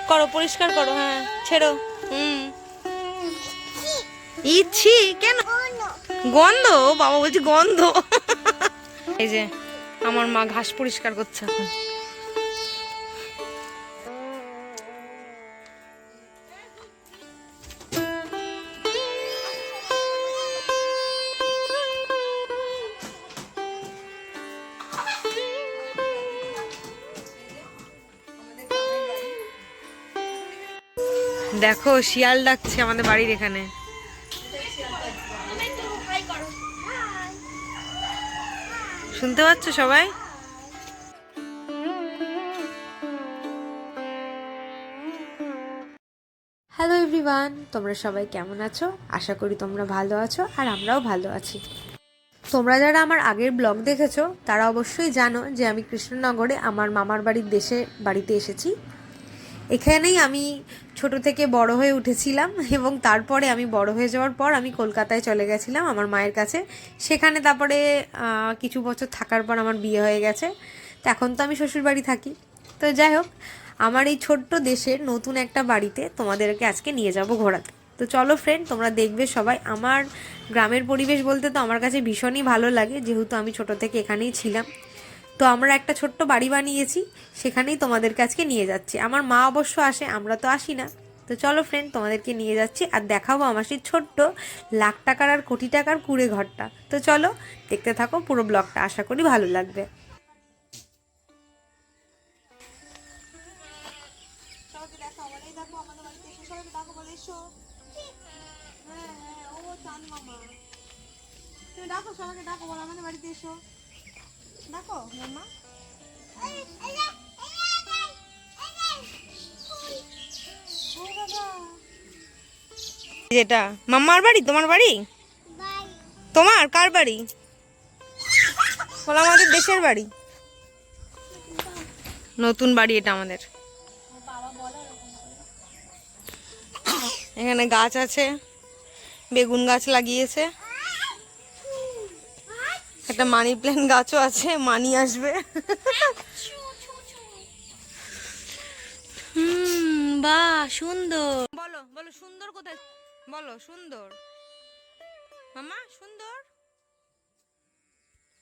করো, পরিষ্কার করো। হ্যাঁ, ছেড়ো। ইচ্ছি কেন গন্ধ? বাবা বলছি গন্ধ। এই যে আমার মা ঘাস পরিষ্কার করছে এখন। দেখো শিয়াল ডাকছে আমাদের বাড়ির এখানে। শুনতে পাচ্ছ সবাই? হ্যালো এভরিওয়ান, তোমরা সবাই কেমন আছো? আশা করি তোমরা ভালো আছো আর আমরাও ভালো আছি। তোমরা যারা আমার আগের ব্লগ দেখেছো তারা অবশ্যই জানো যে আমি কৃষ্ণনগরে আমার মামার বাড়িতে এসেছি। এখানেই আমি ছোট থেকে বড় হয়ে উঠেছিলাম এবং তারপরে আমি বড় হয়ে যাওয়ার পর আমি কলকাতায় চলে গেছিলাম আমার মায়ের কাছে। সেখানে তারপরে কিছু বছর থাকার পর আমার বিয়ে হয়ে গেছে। তো এখন তো আমি শ্বশুরবাড়ি থাকি। তো যাই হোক, আমার এই ছোট্ট দেশের নতুন একটা বাড়িতে তোমাদেরকে আজকে নিয়ে যাব ঘোরাতে। তো চলো ফ্রেন্ড, তোমরা দেখবে সবাই। আমার গ্রামের পরিবেশ বলতে তো আমার কাছে ভীষণই ভালো লাগে, যেহেতু আমি ছোট থেকে এখানেই ছিলাম। তো আমরা একটা ছোট্ট বাড়ি বানিয়েছি, সেখানেই তোমাদের কাছে নিয়ে যাচ্ছি। আমার মা অবশ্য আসে, আমরা তো আসি না। তো চলো ফ্রেন্ড, তোমাদেরকে নিয়ে যাচ্ছি আর দেখাবো আমার সেই ছোট্ট লাখ টাকার আর কোটি টাকার কুঁড়ে ঘরটা। তো চলো দেখতে থাকো পুরো ব্লগটা, আশা করি ভালো লাগবে। ডাকো সবাইকে, ডাকো, বলো আমাদের বাড়িতে এসো, ডাকো মামা। যেটা মামার বাড়ি, তোমার বাড়ি? তোমার কার বাড়ি? বলো আমাদের দেশের বাড়ি। নতুন বাড়ি এটা আমাদের। এখানে গাছ আছে, বেগুন গাছ লাগিয়েছে, একটা মানি প্ল্যান্ট গাছও আছে, মানি আসবে। বাহ সুন্দর। বলো বলো সুন্দর কোথায়? বলো সুন্দর মামা, সুন্দর।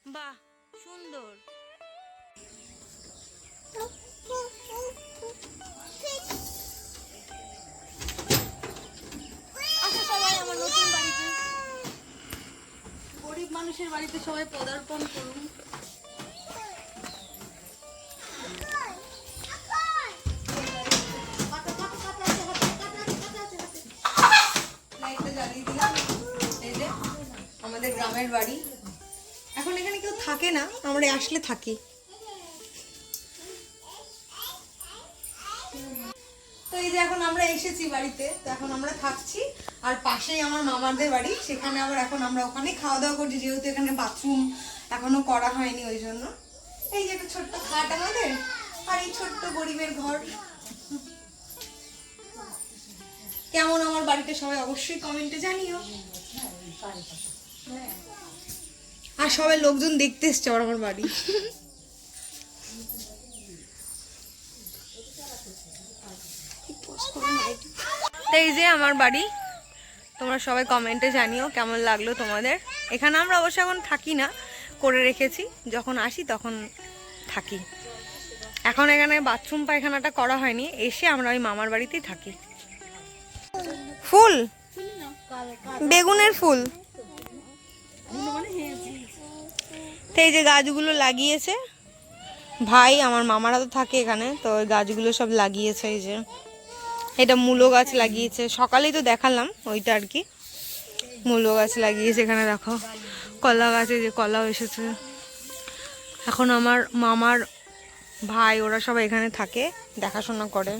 বাহ সুন্দর। আচ্ছা সবাই আমার নতুন বাড়িতে, গরিব মানুষের বাড়িতে সবাই পদার্পণ করুন। আমাদের গ্রামের বাড়ি, এখন এখানে কেউ থাকে না, আমরা আসলে থাকি। তো এই যে এখন আমরা এসেছি বাড়িতে, তো এখন আমরা থাকছি। আর পাশেই আমার মামাদের বাড়ি, সেখানে আবার এখন আমরা ওখানে খাওয়া দাওয়া করছি, যেহেতু এখানে বাথরুম এখনো করা হয়নি ওই জন্য। এই যে একটা ছোট্ট খাট আমাদের, আর এই ছোট্ট গরিবের ঘর। কেমন আমার বাড়িতে সবাই অবশ্যই কমেন্টে জানিও। আর সবাই লোকজন দেখতে এসছে আমার বাড়ি। এই যে আমার বাড়ি, তোমরা সবাই কমেন্টে জানিও কেমন লাগলো তোমাদের। এখানে আমরা অবশ্য এখন থাকি না, করে রেখেছি, যখন আসি তখন থাকি। এখন এখানে বাথরুম পায়খানাটা করা হয়নি, এসে আমরা ওই মামার বাড়িতেই থাকি। ফুল, বেগুনের ফুল। তো এই যে গাছগুলো লাগিয়েছে ভাই, আমার মামারা তো থাকে এখানে, তো ওই গাছগুলো সব লাগিয়েছে। এই যে এটা মূলো গাছ লাগিয়েছে, সকালেই তো দেখালাম ওইটা আর কি। মূলো গাছ লাগিয়েছে এখানে, দেখো কলা গাছে যে কলাও এসেছে। এখন আমার মামার ভাই ওরা সবাই এখানে থাকে, দেখাশোনা করে।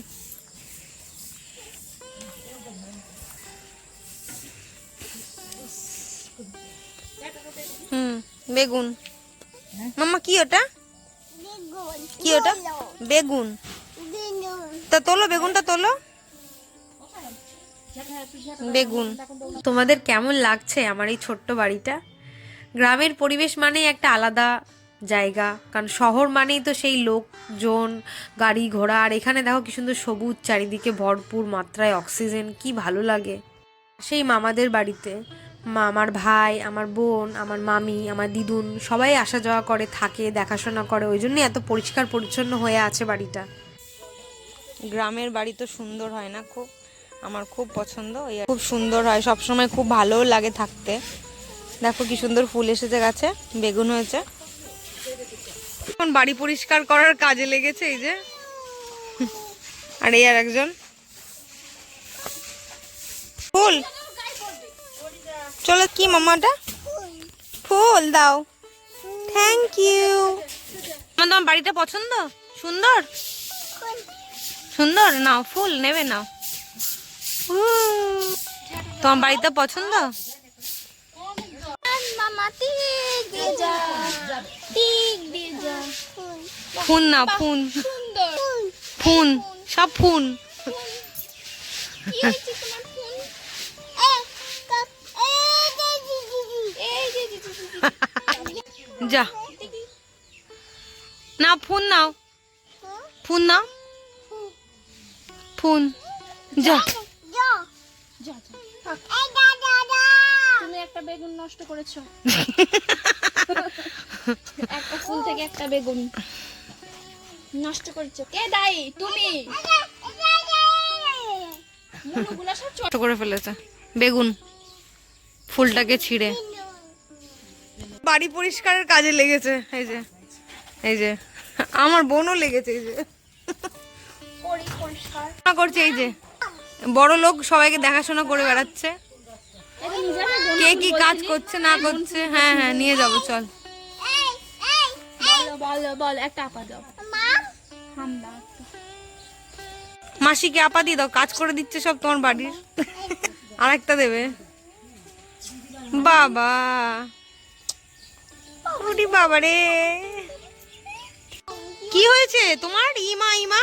বেগুন মামা, কি ওটা? কি ওটা? বেগুন। তা তোলো বেগুনটা, তোলো বেগুন। তোমাদের কেমন লাগছে আমার এই ছোট্ট বাড়িটা? গ্রামের পরিবেশ মানে একটা আলাদা জায়গা, কারণ শহর মানেই তো সেই লোকজন, গাড়ি ঘোড়া। আর এখানে দেখো কি সুন্দর সবুজ, চারিদিকে ভরপুর মাত্রায় অক্সিজেন, কি ভালো লাগে। সেই মামাদের বাড়িতে আমার ভাই, আমার বোন, আমার মামি, আমার দিদুন সবাই আসা যাওয়া করে, থাকে, দেখাশোনা করে, ওই জন্যই এত পরিষ্কার পরিচ্ছন্ন হয়ে আছে বাড়িটা। গ্রামের বাড়ি তো সুন্দর হয় না খুব, আমার খুব পছন্দ, খুব সুন্দর হয়, সবসময় খুব ভালোও লাগে থাকতে। দেখো কি সুন্দর ফুল এসেছে গাছে, বেগুন হয়েছে। এখন বাড়ি পরিষ্কার করার কাজে লেগেছে এই যে। আর এই আর একজন ফুল, চলো কি মামাটা ফুল দাও, থ্যাংক ইউ। তোমার বাড়িটা পছন্দ, সুন্দর সুন্দর, নাও ফুল নেবে, নাও। তোমার বাড়িটা পছন্দ, ফুন না ফুন, ফুন সব ফুন। যা না ফুন নাও, ফুন নাও, ফুন যা। তুমি একটা বেগুন নষ্ট করেছো। একটা ফুল থেকে একটা বেগুন নষ্ট করেছো, কে দায়ী? তুমি। মুলুগুলো সব ছোট করে ফেলেছে বেগুন, ফুলটাকে ছিঁড়ে। বাড়ি পরিষ্কারের কাজে লেগেছে এই যে, এই যে আমার বোনও লেগেছে, এই যে পরিষ্কার করছে, এই যে বড় লোক সবাইকে দেখাশোনা করে বেড়াচ্ছে, কে কি কাজ করছে না করছে। হ্যাঁ হ্যাঁ নিয়ে যাবো, চল। বলো বলো, একটা আপা দাও। মাসিকে আপা দিয়ে দাও, কাজ করে দিচ্ছে সব তোমার বাড়ির। আর একটা দেবে বাবা, ওরে বাবা রে, কি হয়েছে তোমার? ইমা ইমা,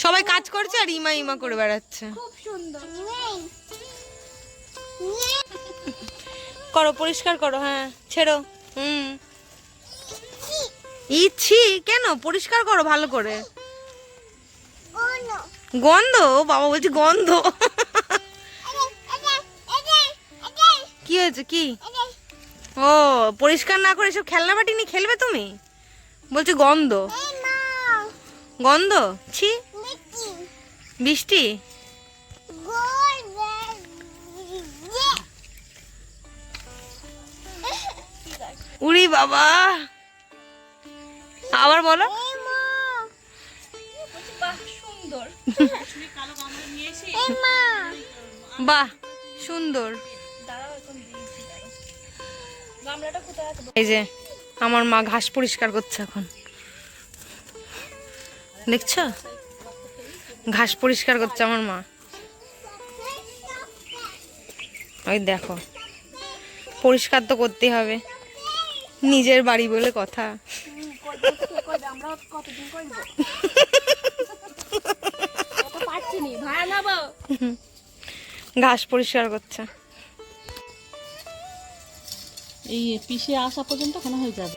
সবাই কাজ করছে আর ইমা ইমা করে বেড়াচ্ছে। খুব সুন্দর করো, পরিষ্কার করো, হ্যাঁ ছেড়ো। ইচ্ছি কেন, পরিষ্কার করো ভালো করে। গন্ধ, বাবা বলছি গন্ধ। কি হয়েছে কি? ও পরিষ্কার না করে সব খেলনা বাটি নিয়ে খেলবে তুমি? বলছি গন্ধ, গন্ধ, ছি। বৃষ্টি, উড়ি বাবা, আবার বলো। সুন্দর, বাহ সুন্দর। এই যে আমার মা ঘাস পরিষ্কার করছে এখন, দেখছো? ঘাস পরিষ্কার করছে আমার মা, ওই দেখো। পরিষ্কার তো করতেই হবে, নিজের বাড়ি বলে কথা। ঘাস পরিষ্কার করছে। এই পিষে আসা পর্যন্ত ওখানে হয়ে যাবে।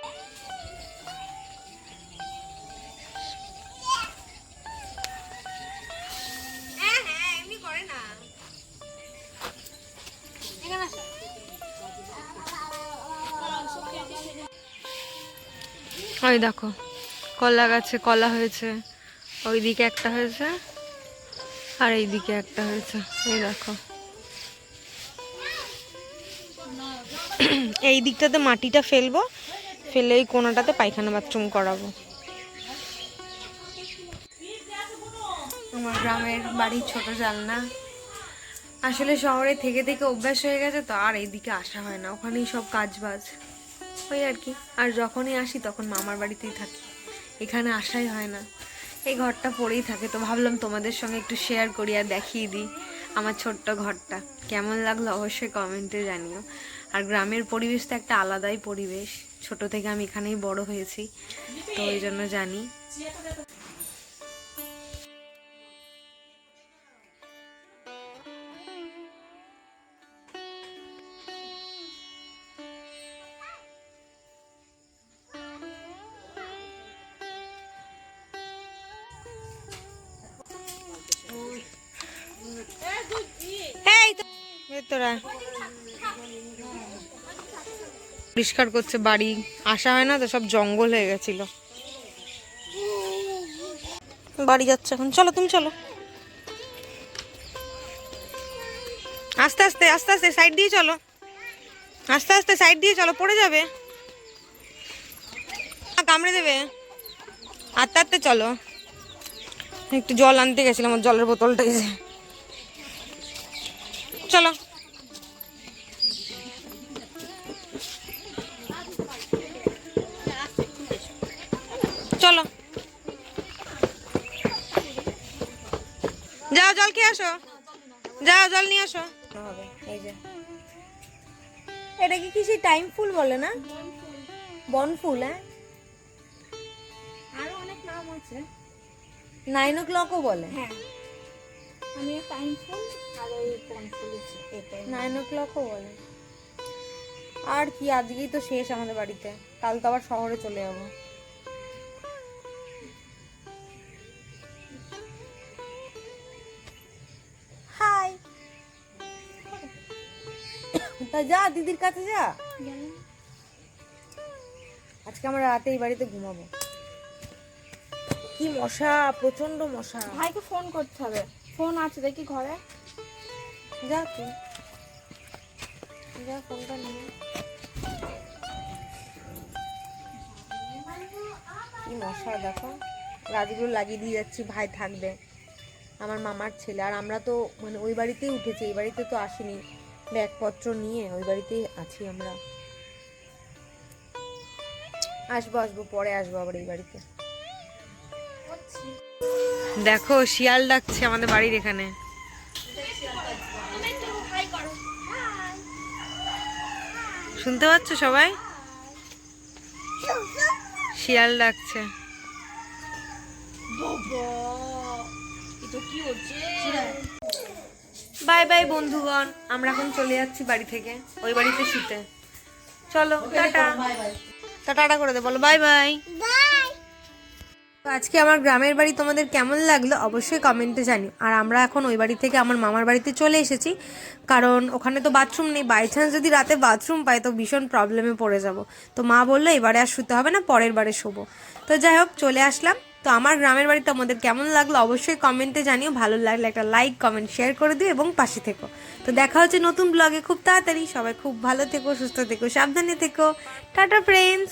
ওই দেখো কলা গাছে কলা হয়েছে, ওইদিকে একটা হয়েছে আর এইদিকে একটা হয়েছে, এই দেখো। এই দিকটাতে মাটিটা ফেলবো, ফেলে এই কোনাটাতে পায়খানা বাথরুম করাবো। আমার গ্রামের বাড়ি ছোট জানলা, আসলে শহরে থেকে থেকে অভ্যাস হয়ে গেছে তো, আর এইদিকে আসা হয় না, ওখানেই সব কাজ বাজ ওই আর কি। আর যখনই আসি তখন মামার বাড়িতেই থাকি, এখানে আসাই হয় না। এই ঘরটা পড়েই থাকে, তো ভাবলাম তোমাদের সঙ্গে একটু শেয়ার করি আর দেখিয়ে দিই আমার ছোট্ট ঘরটা। কেমন লাগলো অবশ্যই কমেন্টে জানিও। আর গ্রামের পরিবেশ তো একটা আলাদাই পরিবেশ, ছোট থেকে আমি এখানেই বড় হয়েছি, তো ওই জন্য জানি। তোরা পরিষ্কার করছে বাড়ি, আসা হয় না তো, সব জঙ্গল হয়ে গেছিল। বাড়ি যাচ্ছে এখন, চলো তুমি চলো। আস্তে আস্তে আস্তে আস্তে সাইড দিয়ে চলো, আস্তে আস্তে সাইড দিয়ে চলো, পড়ে যাবে, কামড়ে দেবে। আস্তে আস্তে চলো। একটু জল আনতে গেছিলাম, আমার জলের বোতলটা এসে। চলো চলো যাও, জল খেয়ে আসো, যাও জল নিয়ে আসো। এই যে এটা কি সেই টাইম ফুল বলে না, বন ফুল? হ্যাঁ, আরো অনেক নাম আছে। 9 o'clock বলে। হ্যাঁ, আমি টাইম ফুল আর ওই কোন ফুল এটাই 9 o'clock বলে। আর কি, আজকেই তো শেষ আমাদের বাড়িতে, কাল তো আবার শহরে চলে যাবো। হাই, তা যা দিদির কাছে যা। আজকে আমরা রাতে এই বাড়িতে ঘুমাবো। কি মশা, প্রচন্ড মশা। ভাইকে ফোন করতে হবে, ফোন আছে দেখি ঘরে। যা তুই যা, ফোনটা নিয়ে। কি মশা দেখো, গাছগুলো লাগিয়ে দিয়ে যাচ্ছি, ভাই থাকবে, আমার মামার ছেলে। আর আমরা তো মানে ওই বাড়িতেই উঠেছি, এই বাড়িতে তো আসিনি, ব্যাগপত্র নিয়ে ওই বাড়িতেই আছি আমরা। আসবো আসবো, পরে আসবো আবার এই বাড়িতে। দেখো শিয়াল ডাকছে আমাদের বাড়ির এখানে। শুনতে পাচ্ছ সবাই? শিয়াল ডাকছে। বাই বাই বন্ধুগণ, আমরা এখন চলে যাচ্ছি বাড়ি থেকে, ওই বাড়িতে শুতে। চলো টাটা, টাটা করে দে, বলো বাই বাই। আজকে আমার গ্রামের বাড়ি তোমাদের কেমন লাগলো অবশ্যই কমেন্টে জানিও। আর আমরা এখন ওই বাড়ি থেকে আমার মামার বাড়িতে চলে এসেছি, কারণ ওখানে তো বাথরুম নেই, বাই চান্স যদি রাতে বাথরুম পাই তো ভীষণ প্রবলেমে পড়ে যাব। তো মা বললো এবারে আর শুতে হবে না, পরের বারে শোবো। তো যাই হোক চলে আসলাম। তো আমার গ্রামের বাড়ি তোমাদের কেমন লাগলো অবশ্যই কমেন্টে জানিও। ভালো লাগলে একটা লাইক কমেন্ট শেয়ার করে দিও এবং পাশে থেকো। তো দেখা হচ্ছে নতুন ব্লগে খুব তাড়াতাড়ি। সবাই খুব ভালো থেকো, সুস্থ থেকো, সাবধানে থেকো। Tata friends.